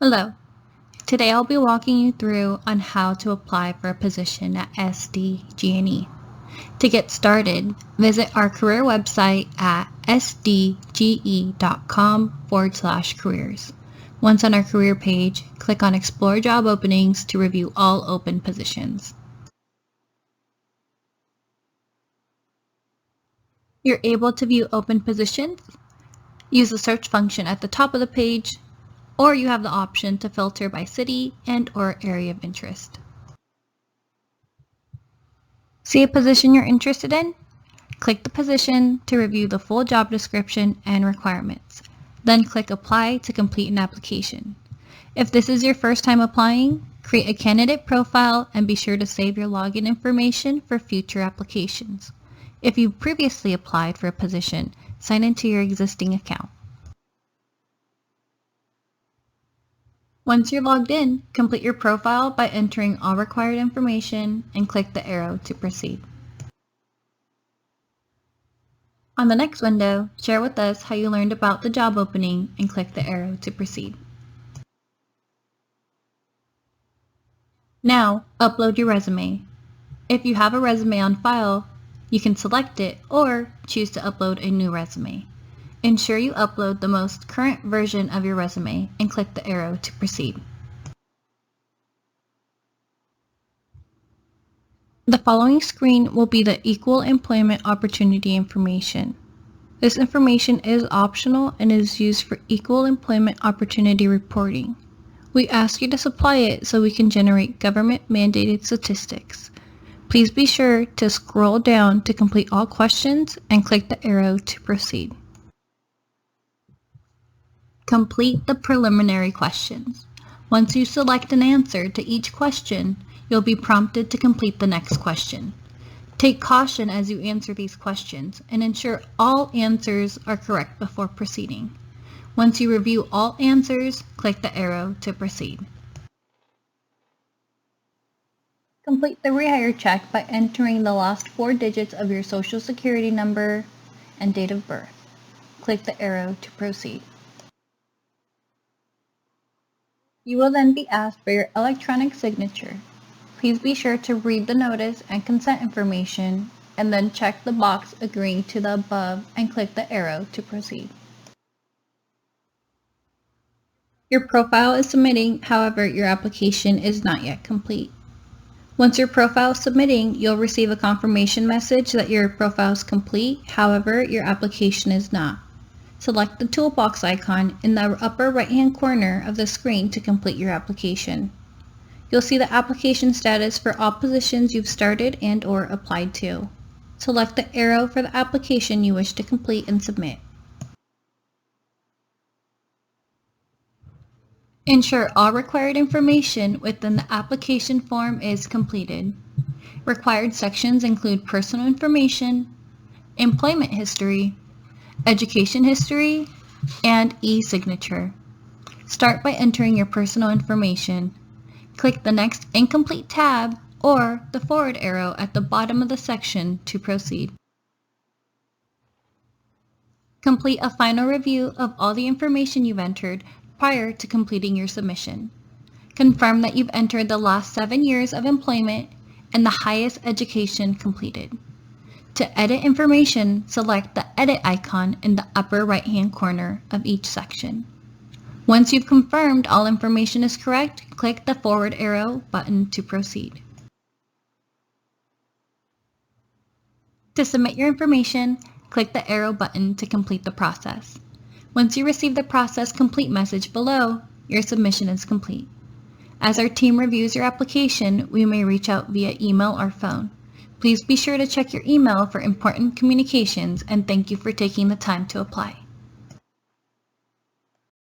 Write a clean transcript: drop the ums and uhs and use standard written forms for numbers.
Hello. Today I'll be walking you through on how to apply for a position at SDG&E. To get started, visit our career website at sdge.com/careers. Once on our career page, click on Explore Job Openings to review all open positions. You're able to view open positions, use the search function at the top of the page, or you have the option to filter by city and/or area of interest. See a position you're interested in? Click the position to review the full job description and requirements. Then click Apply to complete an application. If this is your first time applying, create a candidate profile and be sure to save your login information for future applications. If you previously applied for a position, sign into your existing account. Once you're logged in, complete your profile by entering all required information and click the arrow to proceed. On the next window, share with us how you learned about the job opening and click the arrow to proceed. Now, upload your resume. If you have a resume on file, you can select it or choose to upload a new resume. Ensure you upload the most current version of your resume and click the arrow to proceed. The following screen will be the Equal Employment Opportunity information. This information is optional and is used for equal employment opportunity reporting. We ask you to supply it so we can generate government-mandated statistics. Please be sure to scroll down to complete all questions and click the arrow to proceed. Complete the preliminary questions. Once you select an answer to each question, you'll be prompted to complete the next question. Take caution as you answer these questions and ensure all answers are correct before proceeding. Once you review all answers, click the arrow to proceed. Complete the Rehire Check by entering the last 4 digits of your Social Security number and date of birth. Click the arrow to proceed. You will then be asked for your electronic signature. Please be sure to read the notice and consent information and then check the box agreeing to the above and click the arrow to proceed. Your profile is submitting, however, your application is not yet complete. Once your profile is submitting, you'll receive a confirmation message that your profile is complete, however, your application is not. Select the toolbox icon in the upper right-hand corner of the screen to complete your application. You'll see the application status for all positions you've started and/or applied to. Select the arrow for the application you wish to complete and submit. Ensure all required information within the application form is completed. Required sections include personal information, employment history, education history, and e-signature. Start by entering your personal information. Click the next incomplete tab or the forward arrow at the bottom of the section to proceed. Complete a final review of all the information you've entered prior to completing your submission. Confirm that you've entered the last 7 years of employment and the highest education completed. To edit information, select the edit icon in the upper right-hand corner of each section. Once you've confirmed all information is correct, click the forward arrow button to proceed. To submit your information, click the arrow button to complete the process. Once you receive the process complete message below, your submission is complete. As our team reviews your application, we may reach out via email or phone. Please be sure to check your email for important communications, and thank you for taking the time to apply.